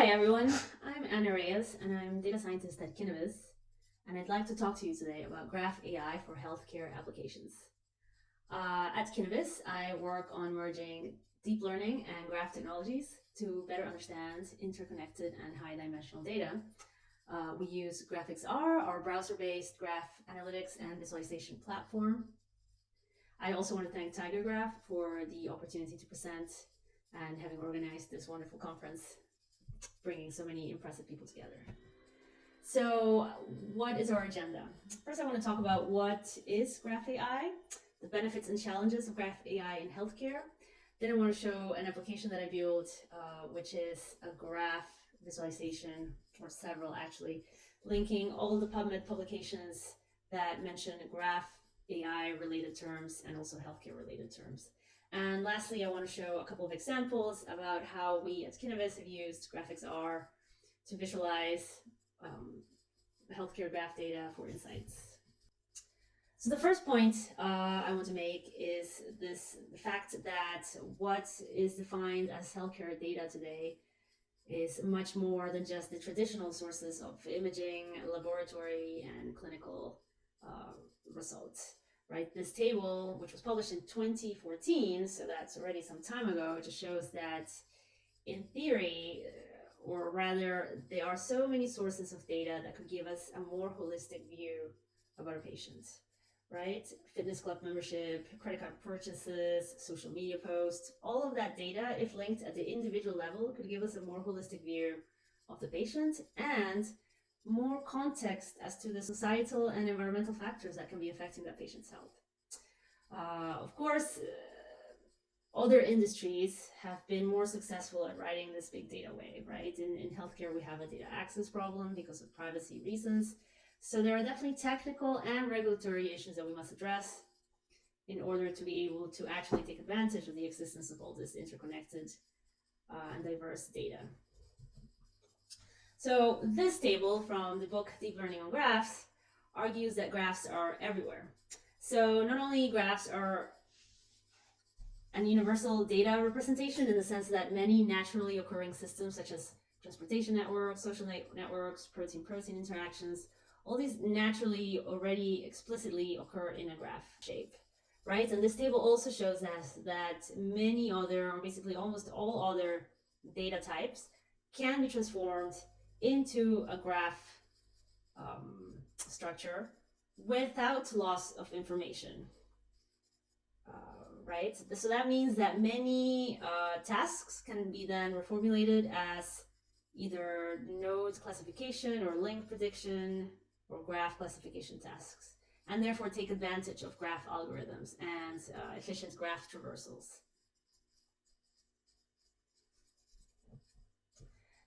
Hi everyone, I'm Areias and I'm data scientist at Kineviz, and I'd like to talk to you today about Graph AI for healthcare applications. At Kineviz, I work on merging deep learning and graph technologies to better understand interconnected and high-dimensional data. We use GraphXR, our browser-based graph analytics and visualization platform. I also want to thank TigerGraph for the opportunity to present and having organized this wonderful conference, bringing so many impressive people together. So what is our agenda? First, I want to talk about what is Graph AI, the benefits and challenges of Graph AI in healthcare. Then I want to show an application that I built, which is a graph visualization, or several actually, linking all the PubMed publications that mention Graph AI related terms and also healthcare related terms. And lastly, I want to show a couple of examples about how we at Kineviz have used GraphXR to visualize healthcare graph data for insights. So the first point I want to make is the fact that what is defined as healthcare data today is much more than just the traditional sources of imaging, laboratory, and clinical results. Right, this table, which was published in 2014, so that's already some time ago, just shows that in theory, or rather, there are so many sources of data that could give us a more holistic view about a patient, right? Fitness club membership, credit card purchases, social media posts, all of that data, if linked at the individual level, could give us a more holistic view of the patient and more context as to the societal and environmental factors that can be affecting that patient's health. Of course, other industries have been more successful at riding this big data wave, right? In healthcare, we have a data access problem because of privacy reasons. So there are definitely technical and regulatory issues that we must address in order to be able to actually take advantage of the existence of all this interconnected and diverse data. So this table from the book Deep Learning on Graphs argues that graphs are everywhere. So not only graphs are an universal data representation in the sense that many naturally occurring systems such as transportation networks, social networks, protein-protein interactions, all these naturally already explicitly occur in a graph shape, right? And this table also shows us that many other, or basically almost all other data types can be transformed into a graph structure without loss of information, right? So that means that many tasks can be then reformulated as either node classification or link prediction or graph classification tasks, and therefore take advantage of graph algorithms and efficient graph traversals.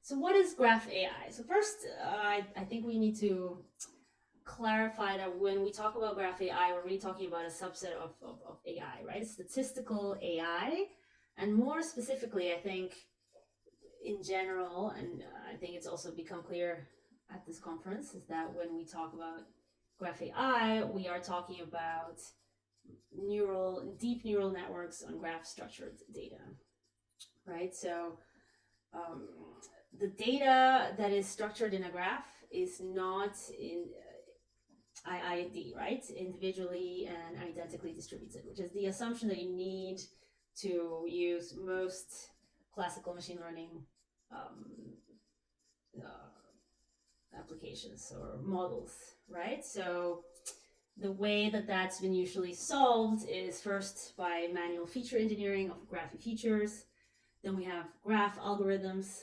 So what is Graph AI? So first, I think we need to clarify that when we talk about Graph AI, we're really talking about a subset of AI, right? Statistical AI. And more specifically, I think in general, and I think it's also become clear at this conference, is that when we talk about Graph AI, we are talking about deep neural networks on graph structured data, right? So the data that is structured in a graph is not in IID, right? Individually and identically distributed, which is the assumption that you need to use most classical machine learning applications or models, right? So the way that that's been usually solved is first by manual feature engineering of graphy features. Then we have graph algorithms,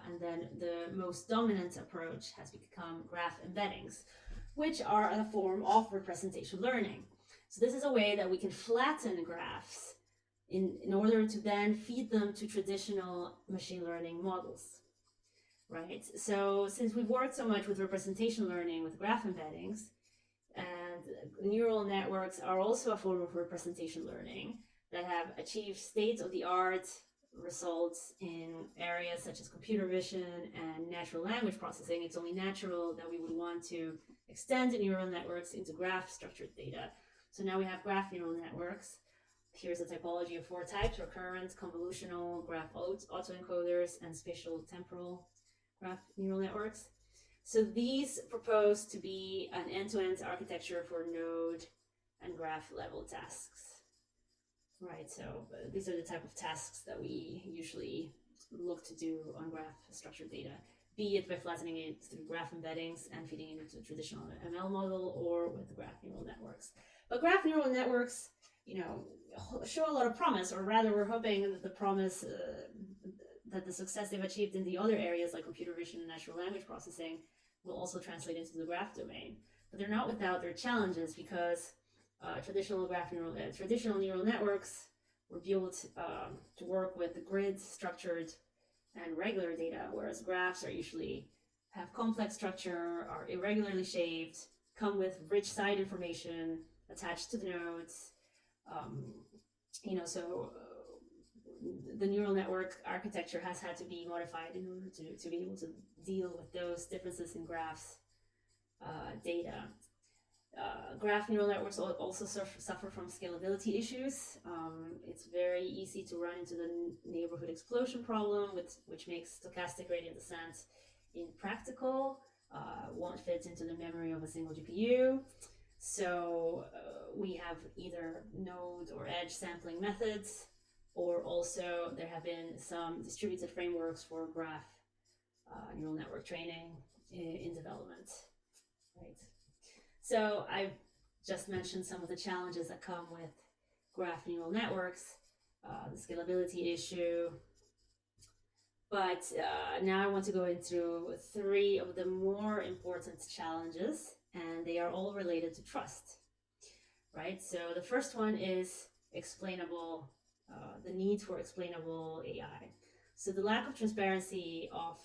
and then the most dominant approach has become graph embeddings, which are a form of representation learning. So this is a way that we can flatten graphs in order to then feed them to traditional machine learning models, right? So since we've worked so much with representation learning with graph embeddings, and neural networks are also a form of representation learning that have achieved state-of-the-art results in areas such as computer vision and natural language processing, it's only natural that we would want to extend neural networks into graph structured data. So now we have graph neural networks Here's a typology of 4 types: recurrent, convolutional, graph autoencoders, and spatial temporal graph neural networks. So these propose to be an end-to-end architecture for node and graph level tasks. Right, so these are the type of tasks that we usually look to do on graph structured data, be it by flattening it through graph embeddings and feeding it into a traditional ML model, or with graph neural networks. But graph neural networks, show a lot of promise, or rather we're hoping that the promise, that the success they've achieved in the other areas like computer vision and natural language processing will also translate into the graph domain. But they're not without their challenges, because traditional neural networks were built to work with grid structured and regular data, whereas graphs are usually have complex structure, are irregularly shaped, come with rich side information attached to the nodes. The neural network architecture has had to be modified in order to be able to deal with those differences in graphs data. Graph neural networks also suffer from scalability issues. It's very easy to run into the neighborhood explosion problem, which makes stochastic gradient descent impractical. Won't fit into the memory of a single GPU. So we have either node or edge sampling methods, or also there have been some distributed frameworks for graph neural network training in development, right? So I've just mentioned some of the challenges that come with graph neural networks, the scalability issue. But now I want to go into 3 of the more important challenges, and they are all related to trust, right? So the first one is the need for explainable AI. So the lack of transparency of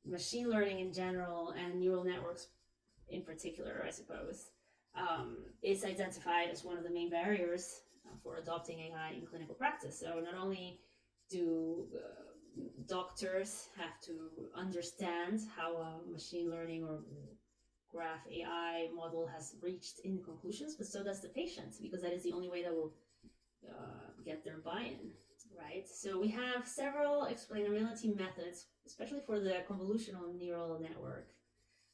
machine learning in general and neural networks in particular, I suppose, is identified as one of the main barriers for adopting AI in clinical practice. So not only do doctors have to understand how a machine learning or graph AI model has reached in conclusions, but so does the patient, because that is the only way that will get their buy-in, right? So we have several explainability methods, especially for the convolutional neural network,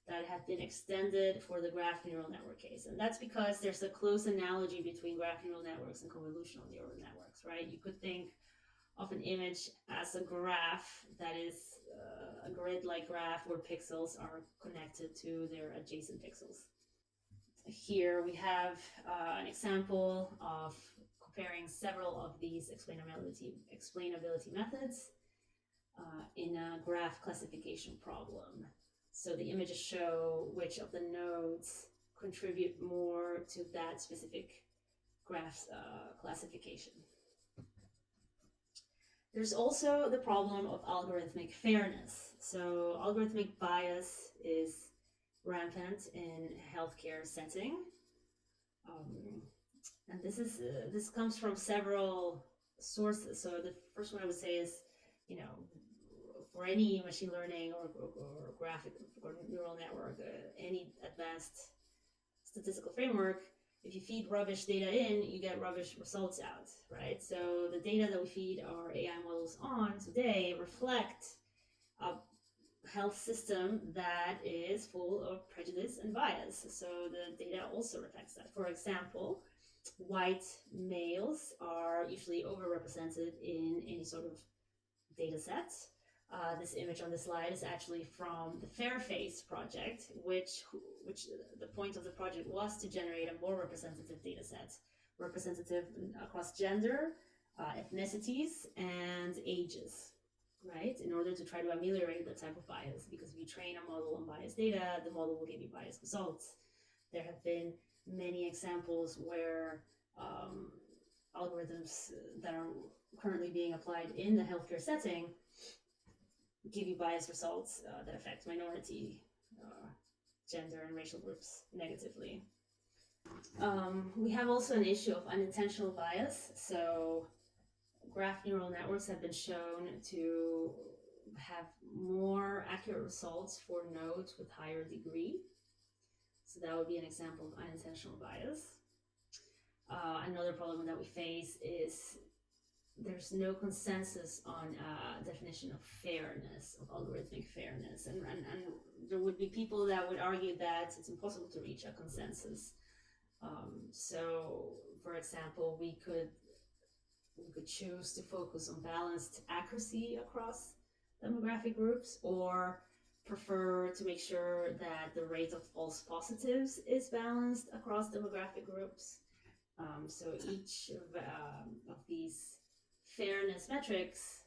that have been extended for the graph neural network case. And that's because there's a close analogy between graph neural networks and convolutional neural networks, right? You could think of an image as a graph that is a grid-like graph where pixels are connected to their adjacent pixels. Here we have an example of comparing several of these explainability methods in a graph classification problem. So the images show which of the nodes contribute more to that specific graph classification. There's also the problem of algorithmic fairness. So algorithmic bias is rampant in healthcare setting. And this comes from several sources. So the first one I would say is, for any machine learning or graphic or neural network, any advanced statistical framework, if you feed rubbish data in, you get rubbish results out, right? So the data that we feed our AI models on today reflect a health system that is full of prejudice and bias. So the data also reflects that. For example, white males are usually overrepresented in any sort of data set. This image on the slide is actually from the Fairface project, which the point of the project was to generate a more representative data set, representative across gender, ethnicities, and ages, right? In order to try to ameliorate the type of bias, because if you train a model on biased data, the model will give you biased results. There have been many examples where algorithms that are currently being applied in the healthcare setting give you biased results that affect minority, gender, and racial groups negatively. We have also an issue of unintentional bias. So graph neural networks have been shown to have more accurate results for nodes with higher degree. So that would be an example of unintentional bias. Another problem that we face is there's no consensus on definition of fairness, of algorithmic fairness, and there would be people that would argue that it's impossible to reach a consensus. So, for example, we could choose to focus on balanced accuracy across demographic groups, or prefer to make sure that the rate of false positives is balanced across demographic groups. So each of these fairness metrics,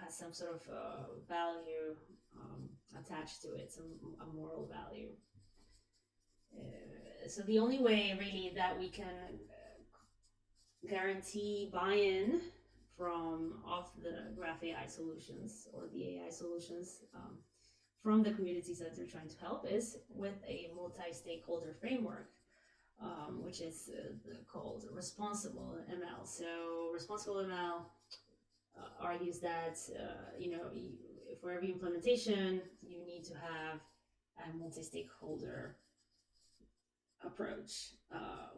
has some sort of value attached to it, a moral value. So the only way really that we can guarantee buy-in of the graph AI solutions or the AI solutions from the communities that they're trying to help is with a multi-stakeholder framework, which is called responsible ML. So responsible ML argues that for every implementation you need to have a multi-stakeholder approach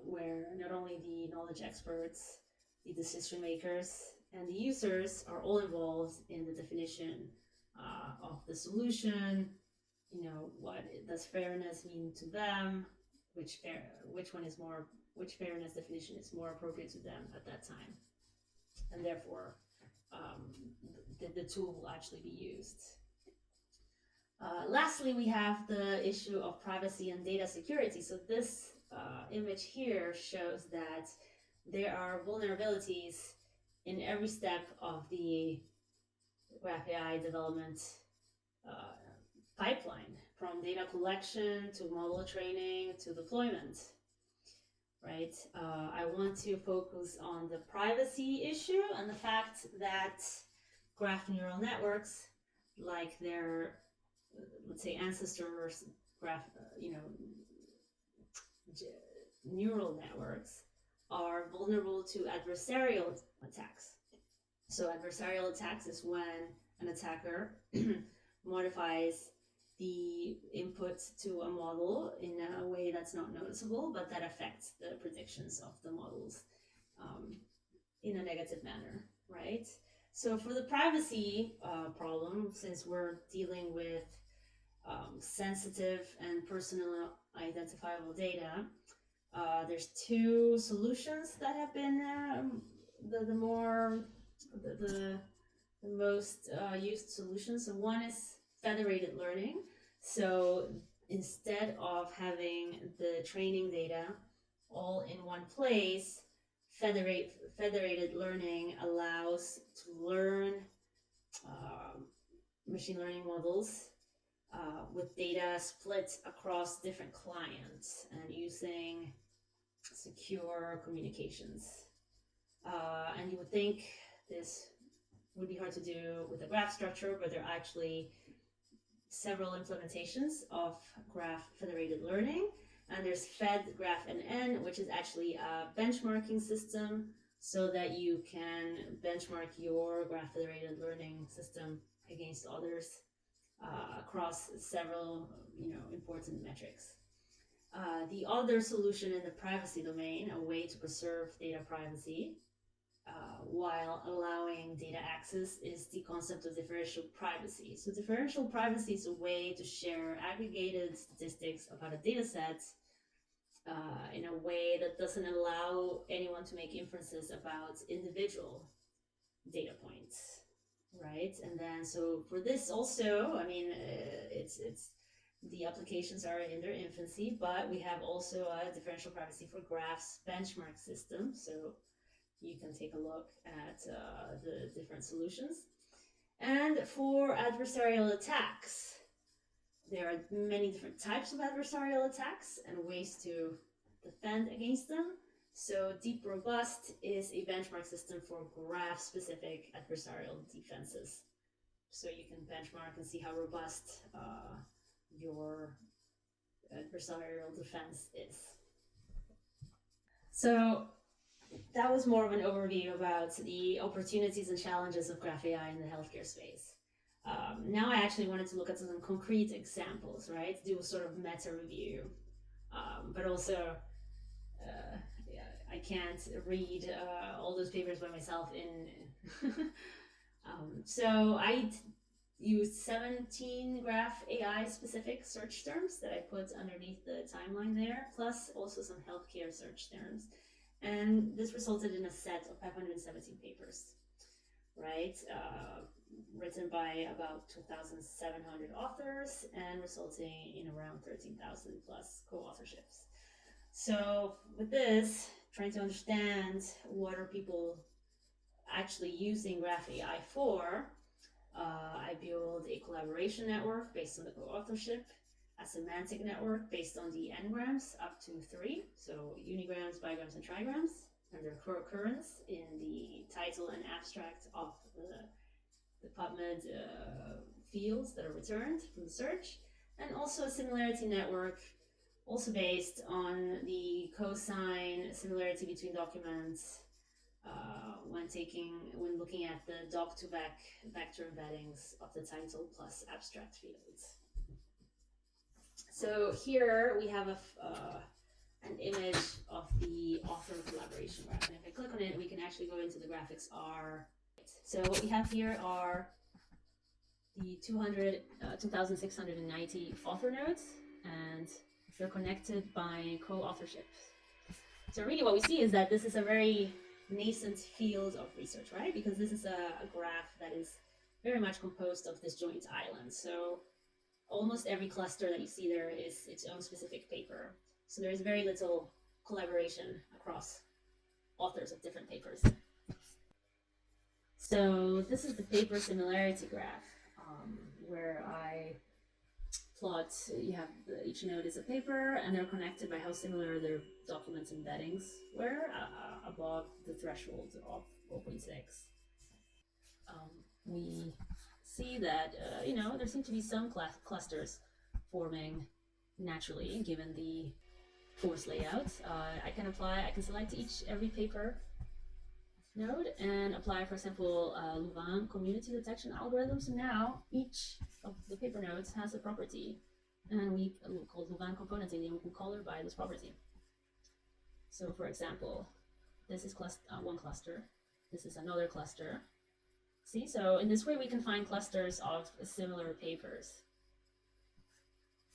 where not only the knowledge experts, the decision makers, and the users are all involved in the definition of the solution. What does fairness mean to them? Which fairness definition is more appropriate to them at that time, and therefore the tool will actually be used. Lastly, we have the issue of privacy and data security. So this image here shows that there are vulnerabilities in every step of the graph AI development pipeline, from data collection to model training to deployment, right? I want to focus on the privacy issue and the fact that graph neural networks, like their, let's say, ancestors, neural networks, are vulnerable to adversarial attacks. So adversarial attacks is when an attacker modifies the input to a model in a way that's not noticeable, but that affects the predictions of the models in a negative manner, right? So for the privacy problem, since we're dealing with sensitive and personal identifiable data, there's two solutions that have been the most used solutions. So one is federated learning. So instead of having the training data all in one place, federated learning allows to learn machine learning models with data split across different clients and using secure communications. And you would think this would be hard to do with a graph structure, but there are actually several implementations of graph federated learning. And there's FedGraphNN, which is actually a benchmarking system so that you can benchmark your graph federated learning system against others across several important metrics. The other solution in the privacy domain, a way to preserve data privacy while allowing data access, is the concept of differential privacy. So differential privacy is a way to share aggregated statistics about a data set in a way that doesn't allow anyone to make inferences about individual data points, right? And then so for this also, it's the applications are in their infancy, but we have also a differential privacy for graphs benchmark system. So you can take a look at the different solutions. And for adversarial attacks, there are many different types of adversarial attacks and ways to defend against them. So Deep Robust is a benchmark system for graph-specific adversarial defenses. So you can benchmark and see how robust your adversarial defense is. So that was more of an overview about the opportunities and challenges of graph AI in the healthcare space. Now I actually wanted to look at some concrete examples, right? Do a sort of meta review, but also yeah, I can't read all those papers by myself so I used 17 graph AI specific search terms that I put underneath the timeline there, plus also some healthcare search terms. And this resulted in a set of 517 papers, right? Written by about 2,700 authors and resulting in around 13,000 plus co-authorships. So with this, trying to understand what are people actually using Graph AI for, I built a collaboration network based on the co-authorship, a semantic network based on the n-grams up to 3, so unigrams, bigrams, and trigrams, and their co-occurrence in the title and abstract of the PubMed fields that are returned from the search, and also a similarity network also based on the cosine similarity between documents when looking at the doc-to-vec vector embeddings of the title plus abstract fields. So here we have an image of the author collaboration graph, and if I click on it, we can actually go into the graphics R. So what we have here are the 2,690 author nodes, and they're connected by co-authorship. So really what we see is that this is a very nascent field of research, right? Because this is a graph that is very much composed of disjoint islands. So almost every cluster that you see there is its own specific paper. So there is very little collaboration across authors of different papers. So this is the paper similarity graph, where I plot, you have each node is a paper, and they're connected by how similar their documents embeddings were above the threshold of 0.6. We see that there seem to be some clusters forming naturally given the force layout. I can select every paper node and apply, for example, Louvain community detection algorithm. So now each of the paper nodes has a property, and we call Louvain component, and we can color by this property. So for example, this is one cluster, this is another cluster. See, so in this way we can find clusters of similar papers.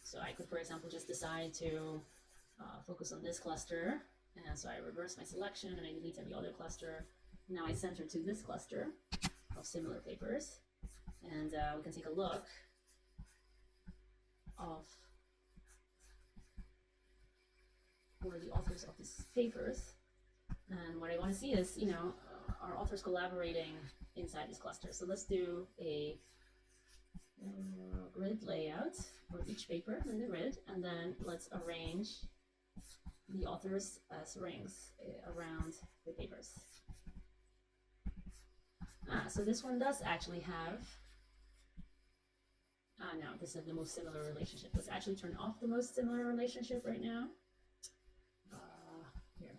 So I could, for example, just decide to focus on this cluster, and so I reverse my selection and I delete every other cluster. Now I center to this cluster of similar papers, and we can take a look of who are the authors of these papers. And what I want to see is, are authors collaborating inside this cluster? So let's do a grid layout for each paper in the grid, and then let's arrange the authors as rings around the papers. So this one does actually have, no, this is the most similar relationship. Let's actually turn off the most similar relationship right now. Here,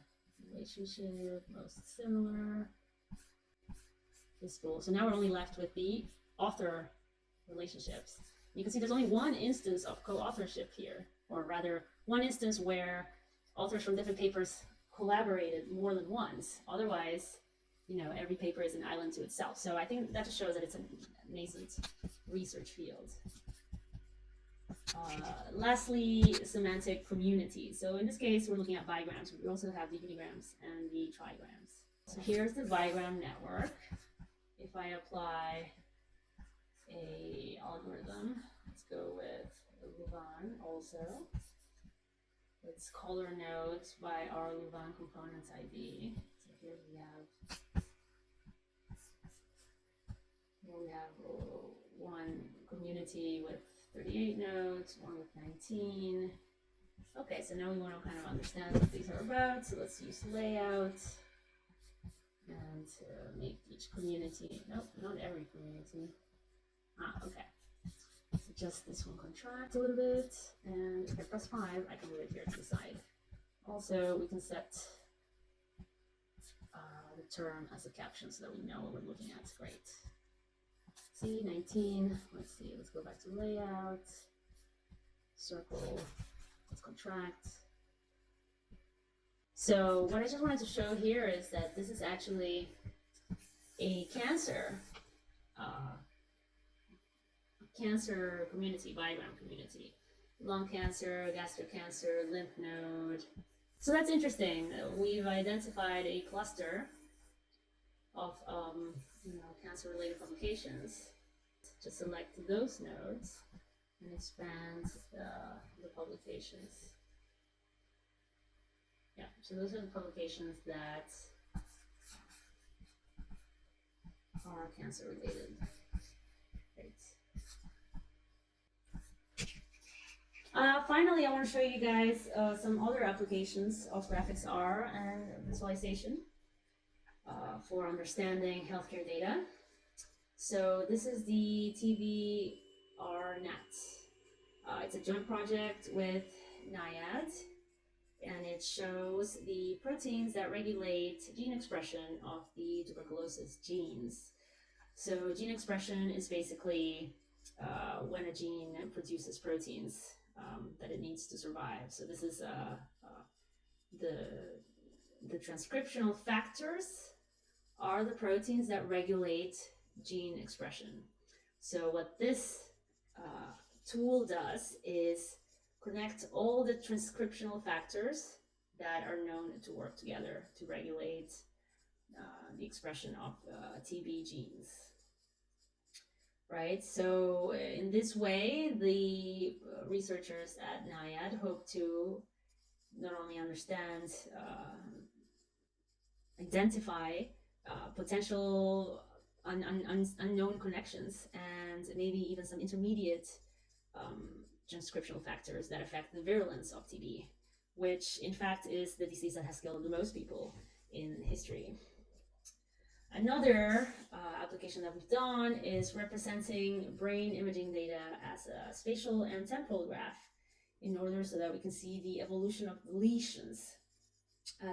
relationship, most similar, visible. So now we're only left with the author relationships. You can see there's only one instance of co-authorship here, or rather one instance where authors from different papers collaborated more than once. Otherwise, every paper is an island to itself. So I think that just shows that it's a nascent research field. Lastly, semantic community. So in this case, we're looking at bigrams. We also have the unigrams and the trigrams. So here's the bigram network. If I apply a algorithm, let's go with Louvain also. Let's color nodes by our Louvain components ID. So here we have one community with 38 nodes, one with 19. Okay, so now we want to kind of understand what these are about. So let's use layout and make each community, nope, not every community. Okay. So just this one contract a little bit, and if I press 5, I can move it here to the side. Also, we can set the term as a caption so that we know what we're looking at. Great. See, 19. Let's see, let's go back to layout, circle, let's contract. So what I just wanted to show here is that this is actually a cancer community, diagram community. Lung cancer, gastric cancer, lymph node. So that's interesting. We've identified a cluster of cancer-related publications. Just select those nodes and expand the publications. Yeah, so those are the publications that are cancer-related. Great. Finally, I want to show you guys some other applications of graphics R and visualization for understanding healthcare data. So this is the TVRNet. It's a joint project with NIAID, and it shows the proteins that regulate gene expression of the tuberculosis genes. So gene expression is basically when a gene produces proteins that it needs to survive. So this is the transcriptional factors are the proteins that regulate gene expression. So what this tool does is connect all the transcriptional factors that are known to work together to regulate the expression of TB genes. Right, so in this way, the researchers at NIAID hope to not only understand, identify potential unknown connections and maybe even some intermediate transcriptional factors that affect the virulence of TB, which in fact is the disease that has killed the most people in history. Another application that we've done is representing brain imaging data as a spatial and temporal graph in order so that we can see the evolution of lesions.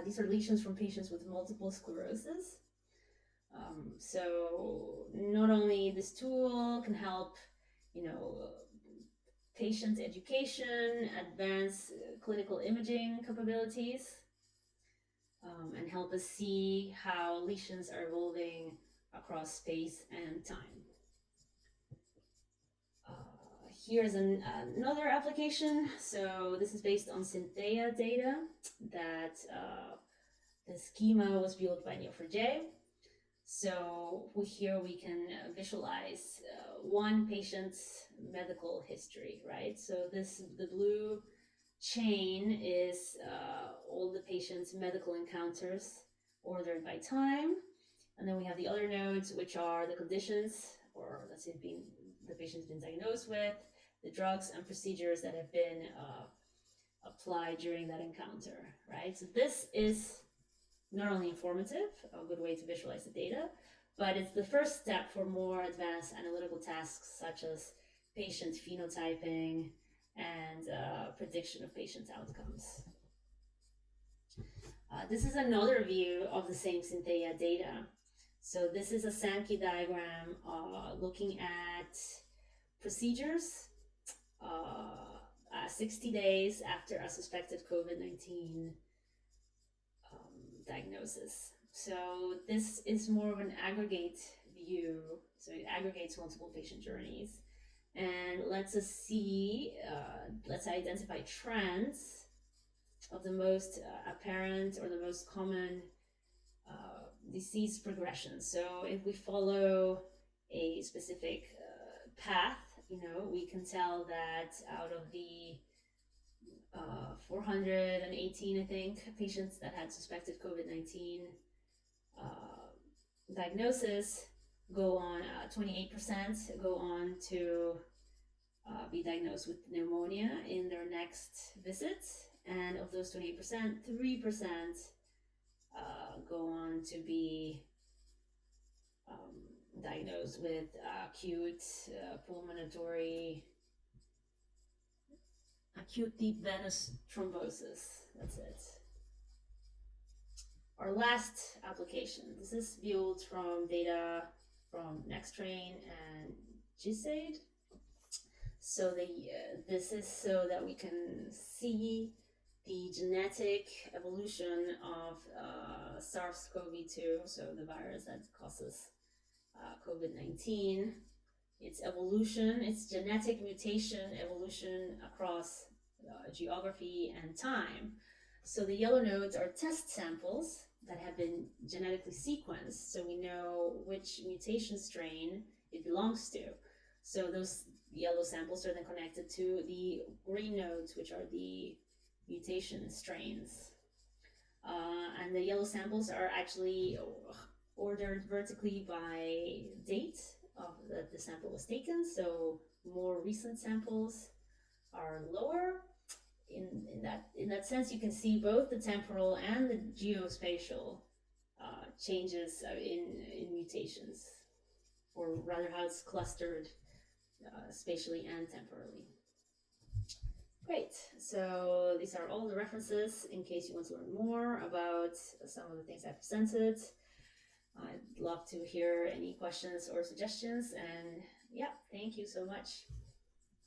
These are lesions from patients with multiple sclerosis. So not only this tool can help, patient education, advance clinical imaging capabilities, and help us see how lesions are evolving across space and time. Here's another application. So this is based on Syntheia data that the schema was built by Neo4j. So here we can visualize one patient's medical history, right? So the blue chain is all the patient's medical encounters ordered by time. And then we have the other nodes, which are the conditions, or let's say the patient's been diagnosed with, the drugs and procedures that have been applied during that encounter, right? So this is not only informative, a good way to visualize the data, but it's the first step for more advanced analytical tasks such as patient phenotyping and prediction of patient outcomes. This is another view of the same Syntheia data. So this is a Sankey diagram looking at procedures 60 days after a suspected COVID-19 diagnosis. So this is more of an aggregate view, so it aggregates multiple patient journeys and lets us see, let's identify trends of the most apparent or the most common disease progression. So if we follow a specific path, we can tell that out of the 418, I think, patients that had suspected COVID-19 diagnosis go on, 28% go on to be diagnosed with pneumonia in their next visit. And of those 28%, 3% go on to be diagnosed with acute acute deep venous thrombosis. That's it. Our last application. This is built from data from NextTrain and GISAID. So this is so that we can see the genetic evolution of SARS-CoV-2, so the virus that causes COVID-19, its evolution, its genetic mutation evolution across geography and time. So the yellow nodes are test samples that have been genetically sequenced, so we know which mutation strain it belongs to. So those yellow samples are then connected to the green nodes, which are the mutation strains. And the yellow samples are actually ordered vertically by date of that the sample was taken. So more recent samples are lower. In that sense, you can see both the temporal and the geospatial changes in mutations, or rather how it's clustered spatially and temporally. Great, so these are all the references in case you want to learn more about some of the things I presented. I'd love to hear any questions or suggestions, and yeah, thank you so much.